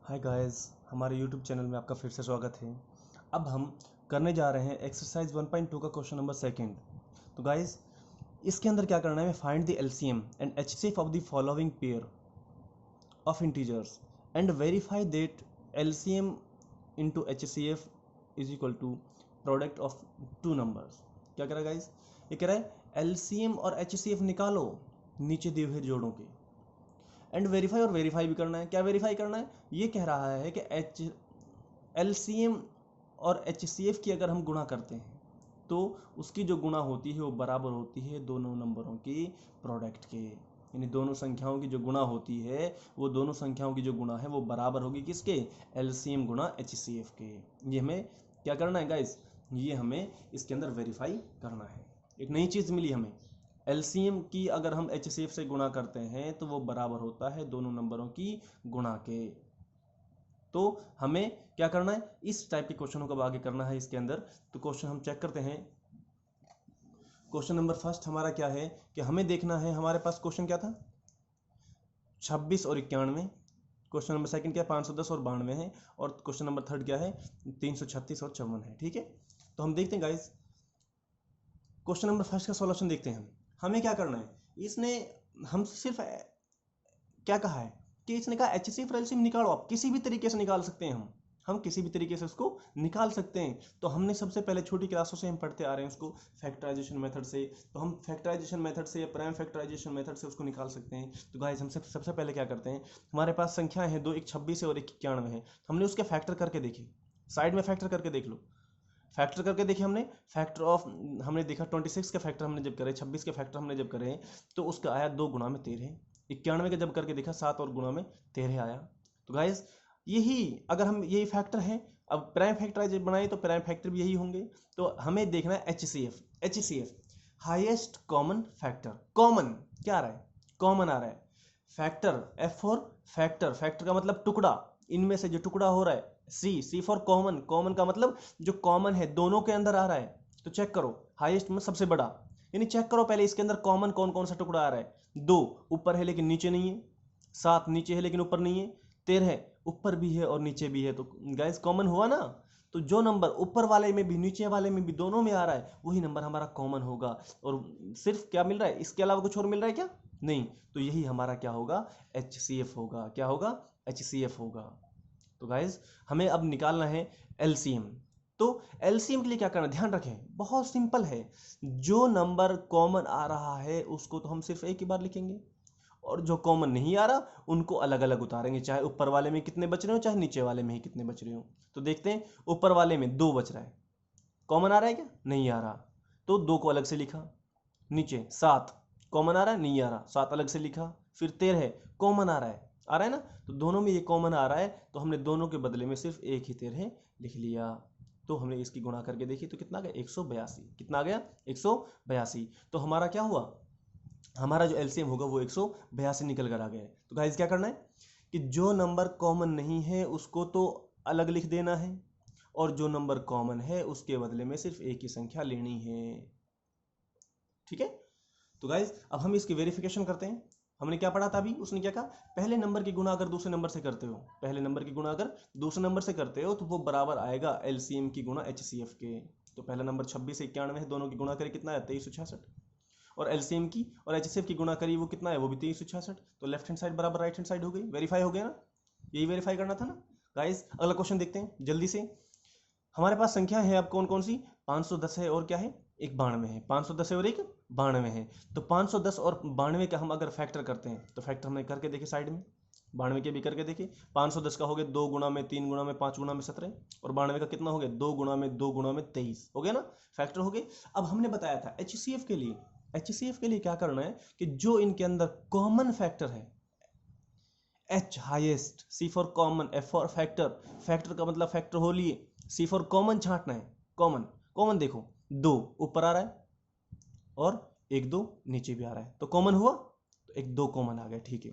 Hi guys, हमारे YouTube channel में आपका फिर से स्वागत है। अब हम करने जा रहे हैं एक्सरसाइज 1.2 का क्वेश्चन नंबर सेकंड। तो गाइस, इसके अंदर क्या करना है, find the LCM and HCF of the following pair of integers and verify that LCM into HCF is equal to product of two numbers. क्या कह रहा है गाइस, ये कह रहा है एलसीएम और एचसीएफ निकालो नीचे दिए हुए जोड़ों के, एंड वेरीफाई, और वेरीफाई भी करना है। क्या वेरीफाई करना है, ये कह रहा है कि एलसीएम और एचसीएफ की अगर हम गुणा करते हैं तो उसकी जो गुणा होती है वो बराबर होती है दोनों नंबरों की प्रोडक्ट के, यानी दोनों संख्याओं की जो गुणा होती है वो दोनों संख्याओं की जो गुणा है वो बराबर होगी किसके, एलसीएम गुणा एचसीएफ के। ये हमें क्या करना है गाइस, ये हमें इसके अंदर वेरीफाई करना है। एक नई चीज़ मिली हमें, एलसीएम की अगर हम एचसीएफ से गुणा करते हैं तो वो बराबर होता है दोनों नंबरों की गुणा के। तो हमें क्या करना है, इस टाइप के क्वेश्चनों को आगे करना है इसके अंदर। तो क्वेश्चन हम चेक करते हैं। क्वेश्चन नंबर फर्स्ट हमारा क्या है कि हमें देखना है, हमारे पास क्वेश्चन क्या था, 26 और 91। क्वेश्चन नंबर सेकंड क्या है, 510 और 92 है। और क्वेश्चन नंबर थर्ड क्या है, 336 और 54 है। ठीक है, तो हम देखते हैं गाइस, क्वेश्चन नंबर फर्स्ट का सॉल्यूशन देखते हैं। हमें क्या करना है, इसने हम सिर्फ क्या कहा है कि इसने कहा एचसीएफ और एलसीएम निकालो, आप किसी भी तरीके से निकाल सकते हैं। हम किसी भी तरीके से उसको निकाल सकते हैं। तो हमने सबसे पहले छोटी क्लासों से हम पढ़ते आ रहे हैं उसको फैक्टराइजेशन मेथड से, तो हम फैक्टराइजेशन मेथड से या प्राइम फैक्टराइजेशन मेथड से उसको निकाल सकते हैं। तो गाइस, हम सबसे पहले क्या करते हैं, हमारे पास संख्या है दो, एक 26 है और एक 91 है। हमने उसके फैक्टर करके देखे, साइड में फैक्टर करके देख लो, फैक्टर करके देखे हमने। फैक्टर ऑफ हमने देखा 26 के फैक्टर हमने जब करे, 26 के फैक्टर हमने जब करे तो उसका आया 2 गुणा में 13। 91 के जब करके देखा 7 और गुणा में 13 आया। तो गाइस, यही अगर हम यही फैक्टर है, अब प्राइम फैक्टराइज बनाए तो प्राइम फैक्टर भी यही होंगे। तो हमें देखना है HCF. HCF highest common factor, common क्या आ रहा है, कॉमन आ रहा है। Factor F for factor, factor का मतलब टुकड़ा, इनमें से जो टुकड़ा हो रहा है। सी फॉर कॉमन, कॉमन का मतलब जो कॉमन है दोनों के अंदर आ रहा है। तो चेक करो, हाईएस्ट में सबसे बड़ा, यानी चेक करो पहले इसके अंदर कॉमन कौन कौन सा टुकड़ा आ रहा है। 2 ऊपर है लेकिन नीचे नहीं है, 7 नीचे है लेकिन ऊपर नहीं है, 13 ऊपर भी है और नीचे भी है। तो गाइस कॉमन हुआ ना, तो जो नंबर ऊपर वाले में भी नीचे वाले में भी दोनों में आ रहा है वही नंबर हमारा कॉमन होगा। और सिर्फ क्या मिल रहा है, इसके अलावा कुछ और मिल रहा है क्या, नहीं। तो यही हमारा क्या होगा, एचसीएफ होगा। क्या होगा, एचसीएफ होगा। तो गाइज, हमें अब निकालना है एलसीएम। तो एलसीएम के लिए क्या करना, ध्यान रखें, बहुत सिंपल है। जो नंबर कॉमन आ रहा है उसको तो हम सिर्फ एक ही बार लिखेंगे, और जो कॉमन नहीं आ रहा उनको अलग अलग उतारेंगे, चाहे ऊपर वाले में कितने बच रहे हो चाहे नीचे वाले में ही कितने बच रहे हो। तो देखते हैं, ऊपर वाले में 2 बच रहा है, कॉमन आ रहा है क्या, नहीं आ रहा, तो 2 को अलग से लिखा। नीचे 7 कॉमन आ रहा है, नहीं आ रहा, 7 अलग से लिखा। फिर 13 कॉमन आ रहा है, आ रहा है ना, तो दोनों में ये कॉमन आ रहा है, तो हमने दोनों के बदले में सिर्फ एक ही 13 लिख लिया। तो हमने इसकी गुणा करके देखी तो कितना आ गया, 182। कितना आ गया, 182। तो हमारा क्या हुआ, हमारा जो एलसीएम होगा वो 182 निकल कर आ गया है। तो गाइस क्या करना है कि जो नंबर कॉमन नहीं है उसको तो अलग लिख देना है, और जो नंबर कॉमन है उसके बदले में सिर्फ एक ही संख्या लेनी है। ठीक है, तो गाइज अब हम इसकी वेरिफिकेशन करते हैं। हमने क्या पढ़ा था अभी, उसने क्या कहा, पहले नंबर की गुणा अगर दूसरे नंबर से करते हो, पहले नंबर की गुणा अगर दूसरे नंबर से करते हो तो वो बराबर आएगा एलसीएम की गुणा एचसीएफ के। तो पहला नंबर 26 से 91 है, दोनों की गुणा करें कितना है, 2366। और एलसीएम की और एचसीएफ की गुणा करी वो कितना है, वो भी 2366। तो लेफ्ट हैंड साइड बराबर राइट हैंड साइड हो गई, वेरीफाई हो गया ना, यही वेरीफाई करना था ना। गाइज अगला क्वेश्चन देखते हैं जल्दी से। हमारे पास संख्या है अब कौन कौन सी, 510 है और क्या है, एक 92 है। 510 है और एक 92 है। तो 510 और 92 का हम अगर फैक्टर करते हैं तो फैक्टर हमने करके देखे साइड में, 92 के भी करके देखे। 510 का हो गया 2 गुणा में 3 गुणा में 5 गुणा में 17, और 92 का कितना हो गया, 2 गुणा में 2 गुणा में 23 हो गया ना, फैक्टर हो गए। अब हमने बताया था एचसीएफ के लिए, एचसीएफ के लिए क्या करना है कि जो इनके अंदर कॉमन फैक्टर है, H highest, C for common, F for factor, factor का मतलब फैक्टर हो लिए, सी फॉर कॉमन छांटना है। कॉमन कॉमन देखो, 2 ऊपर आ रहा है और 1 2 नीचे भी आ रहा है, तो कॉमन हुआ, तो 1 2 कॉमन आ गया। ठीक है,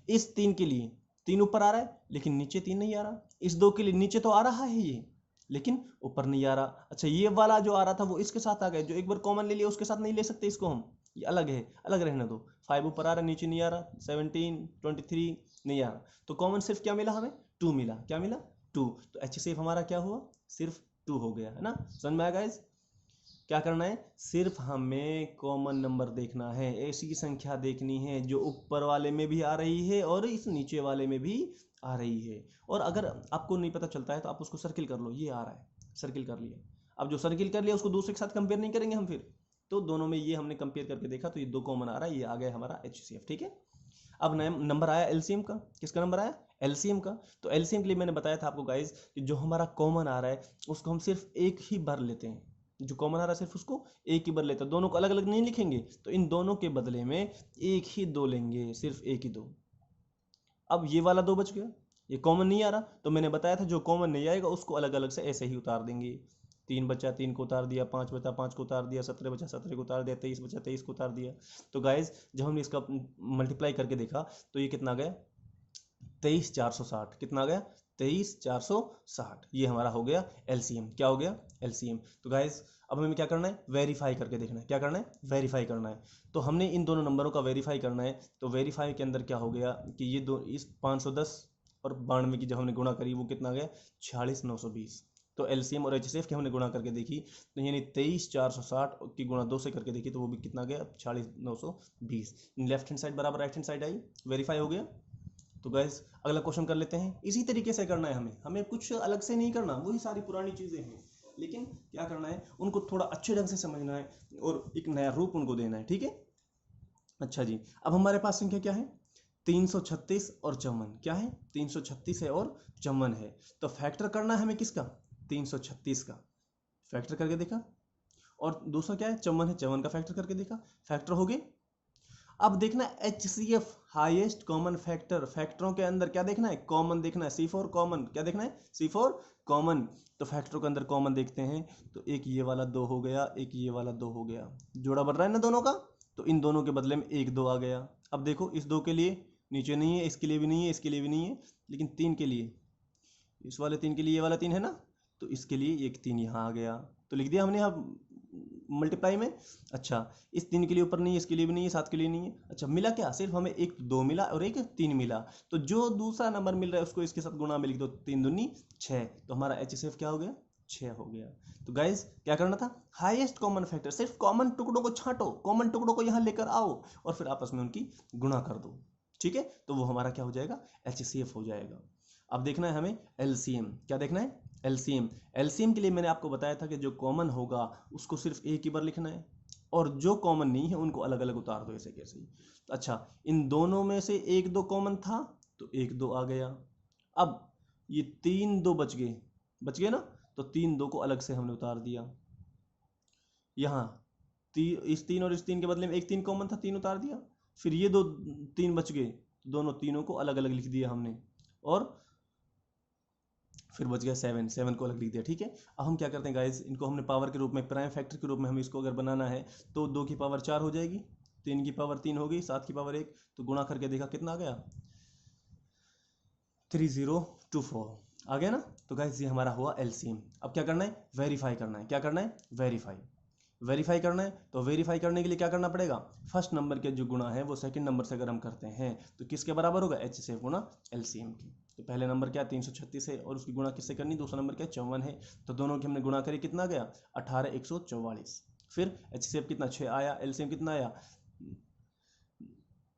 इस 3 के लिए 3 ऊपर आ रहा है लेकिन नीचे 3 नहीं आ रहा। इस 2 के लिए नीचे तो आ रहा है ये लेकिन ऊपर नहीं आ रहा। अच्छा, ये वाला जो आ रहा था वो इसके साथ आ गया, जो एक बार कॉमन ले लिया उसके साथ नहीं ले सकते इसको हम, ये अलग है, अलग रहने दो। 5 ऊपर आ रहा है नीचे नहीं आ रहा, 17 23 नहीं आ रहा, तो कॉमन सिर्फ क्या मिला हमें, 2 मिला। क्या मिला, 2। तो HCF हमारा क्या हुआ, सिर्फ 2 हो गया, है ना। समझ में आया गाइस। क्या करना है, सिर्फ हमें कॉमन नंबर देखना है, ऐसी संख्या देखनी है जो ऊपर वाले में भी आ रही है और इस नीचे वाले में भी आ रही है। और अगर आपको नहीं पता चलता है तो आप उसको सर्किल कर लो, ये आ रहा है, सर्किल कर लिया। अब जो सर्किल कर लिया उसको दूसरे के साथ कंपेयर नहीं करेंगे हम, फिर तो दोनों में ये हमने कंपेयर करके देखा तो ये 2 कॉमन आ रहा है, ये आ गया हमारा HCF। ठीक है, अब नया नंबर आया LCM का। किसका नंबर आया, LCM का। तो LCM के लिए मैंने बताया था आपको गाइज कि जो हमारा कॉमन आ रहा है उसको हम सिर्फ एक ही बार लेते हैं, जो कॉमन आ रहा है सिर्फ उसको एक ही बार लेते हैं, दोनों को अलग अलग नहीं लिखेंगे। तो इन दोनों के बदले में एक ही 2 लेंगे, सिर्फ एक ही 2। अब ये वाला 2 बच गया, ये कॉमन नहीं आ रहा, तो मैंने बताया था जो कॉमन नहीं आएगा उसको अलग अलग से ऐसे ही उतार देंगे। 3 बचा 3 को उतार दिया, 5 बचा 5 को उतार दिया, 17 बचा 17 को उतार दिया, 23 बचा 23 को उतार दिया। तो गाइज जब हमने इसका मल्टीप्लाई करके देखा तो ये कितना गया, 23,460। कितना आ गया, 23,460। ये हमारा हो गया LCM। क्या हो गया, LCM। तो गाइज अब हमें क्या करना है, वेरीफाई करके देखना है। क्या करना है, वेरीफाई करना है। तो हमने इन दोनों नंबरों का वेरीफाई करना है। तो वेरीफाई के अंदर क्या हो गया कि ये दो, इस 510 और 92 की जब हमने गुणा करी वो कितना गया, 46,920। तो LCM और HCF की हमने गुणा करके देखी, तो यानी 23,460 की गुणा 2 से करके देखी तो वो भी कितना गया, 46,920। लेफ्ट हैंड साइड बराबर right hand side I, verify हो गया। तो गैस अगला क्वेश्चन कर लेते हैं। इसी तरीके से करना है हमें कुछ अलग से नहीं करना, वही सारी पुरानी चीज़ें हैं, लेकिन क्या करना है, उनको थोड़ा अच्छे ढंग से समझना है और एक नया रूप उनको देना है। ठीक है, अच्छा जी। अब हमारे पास संख्या क्या है, 336 और 54। क्या है, 336 है और 54 है। तो फैक्टर करना है हमें किसका, 336 का फैक्टर करके देखा, और दूसरा क्या है, 54 है, 54 का फैक्टर करके देखा, फैक्टर हो गए। अब देखना HCF हाईएस्ट कॉमन फैक्टर, फैक्टरों के अंदर क्या देखना है, कॉमन देखना है, C4 कॉमन। क्या देखना है, C4 कॉमन। तो फैक्टरों के अंदर कॉमन देखते हैं, तो एक ये वाला 2 हो गया, एक ये वाला 2 हो गया, जोड़ा बढ़ रहा है ना दोनों का, तो इन दोनों के बदले में 1 2 आ गया। अब देखो इस 2 के लिए नीचे नहीं है, इसके लिए भी नहीं है, इसके लिए भी नहीं है, लेकिन 3 के लिए, इस वाले 3 के लिए ये वाला 3 है ना, तो इसके लिए एक 3 यहाँ आ गया, तो लिख दिया हमने यहाँ मल्टीप्लाई में। अच्छा, इस 3 के लिए ऊपर नहीं है, इसके लिए भी नहीं है, 7 के लिए नहीं है। अच्छा, मिला क्या, सिर्फ हमें एक 2 मिला और एक 3 मिला। तो जो दूसरा नंबर मिल रहा है उसको इसके साथ गुणा में लिख दो, 3 दूनी 6। तो हमारा HCF क्या हो गया, 6 हो गया। तो गाइज क्या करना था, हाईएस्ट कॉमन फैक्टर, सिर्फ कॉमन टुकड़ों को छांटो, कॉमन टुकड़ों को यहाँ लेकर आओ और फिर आपस में उनकी गुणा कर दो। ठीक है, तो वो हमारा क्या हो जाएगा, HCF हो जाएगा। अब देखना है हमें LCM। क्या देखना है, LCM के लिए मैंने आपको बताया था कि जो कॉमन होगा उसको सिर्फ एक ही बार लिखना है और जो कॉमन नहीं है उनको अलग अलग उतार दो, ऐसे कैसे। अच्छा, इन दोनों में से 1 2 कॉमन था तो 1 2 आ गया। अब ये 3 2 बच गए ना, तो 3 2 को अलग से हमने उतार दिया। यहाँ इस 3 और इस 3 के बदले में एक 3 कॉमन था, 3 उतार दिया। फिर ये 2 3 बच गए, दोनों तीनों को अलग अलग लिख दिया हमने, और फिर बच गया 7 को अलग लिख दिया। ठीक है, अब हम क्या करते हैं गाइज, इनको हमने पावर के रूप में, प्राइम फैक्टर के रूप में हम इसको अगर बनाना है तो 2 की पावर 4 हो जाएगी, 3 की पावर 3 हो गई, 7 की पावर 1, तो गुणा करके देखा कितना आ गया, 3024 आ गया ना। तो गाइज ये हमारा हुआ LCM। अब क्या करना है, वेरीफाई करना है। क्या करना है, वेरीफाई करना है। तो वेरीफाई करने के लिए क्या करना पड़ेगा, फर्स्ट नंबर के जो गुणा है वो सेकंड नंबर से अगर हम करते हैं तो किसके बराबर होगा, HCF गुणा LCM की। तो पहले नंबर क्या 336 है और उसकी गुणा किससे करनी, दूसरा नंबर क्या 54 है, तो दोनों की हमने गुणा करी, कितना गया 18,144। फिर HCF कितना 6 आया, LCM कितना आया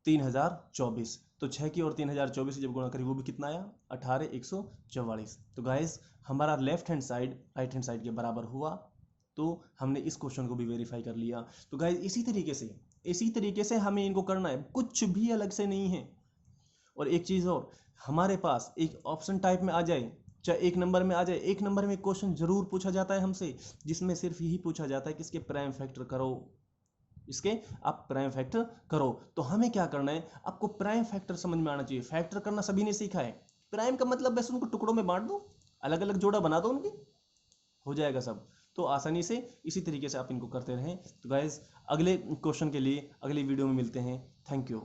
3,024। तो 6 की और 3,024 जब गुणा करी वो भी कितना आया 18,144। तो गाइज हमारा left hand side right hand side के बराबर हुआ, तो हमने इस क्वेश्चन को भी वेरीफाई कर लिया। तो गाइज इसी तरीके से हमें इनको करना है, कुछ भी अलग से नहीं है। और एक चीज़ और, हमारे पास एक ऑप्शन टाइप में आ जाए, चाहे एक नंबर में आ जाए, एक नंबर में क्वेश्चन जरूर पूछा जाता है हमसे जिसमें सिर्फ यही पूछा जाता है कि इसके प्राइम फैक्टर करो, इसके आप प्राइम फैक्टर करो। तो हमें क्या करना है, आपको प्राइम फैक्टर समझ में आना चाहिए। फैक्टर करना सभी ने सीखा है, प्राइम का मतलब बस उनको टुकड़ों में बांट दो, अलग अलग जोड़ा बना दो उनकी, हो जाएगा सब। तो आसानी से इसी तरीके से आप इनको करते रहें। तो गाइज अगले क्वेश्चन के लिए अगली वीडियो में मिलते हैं। Thank you.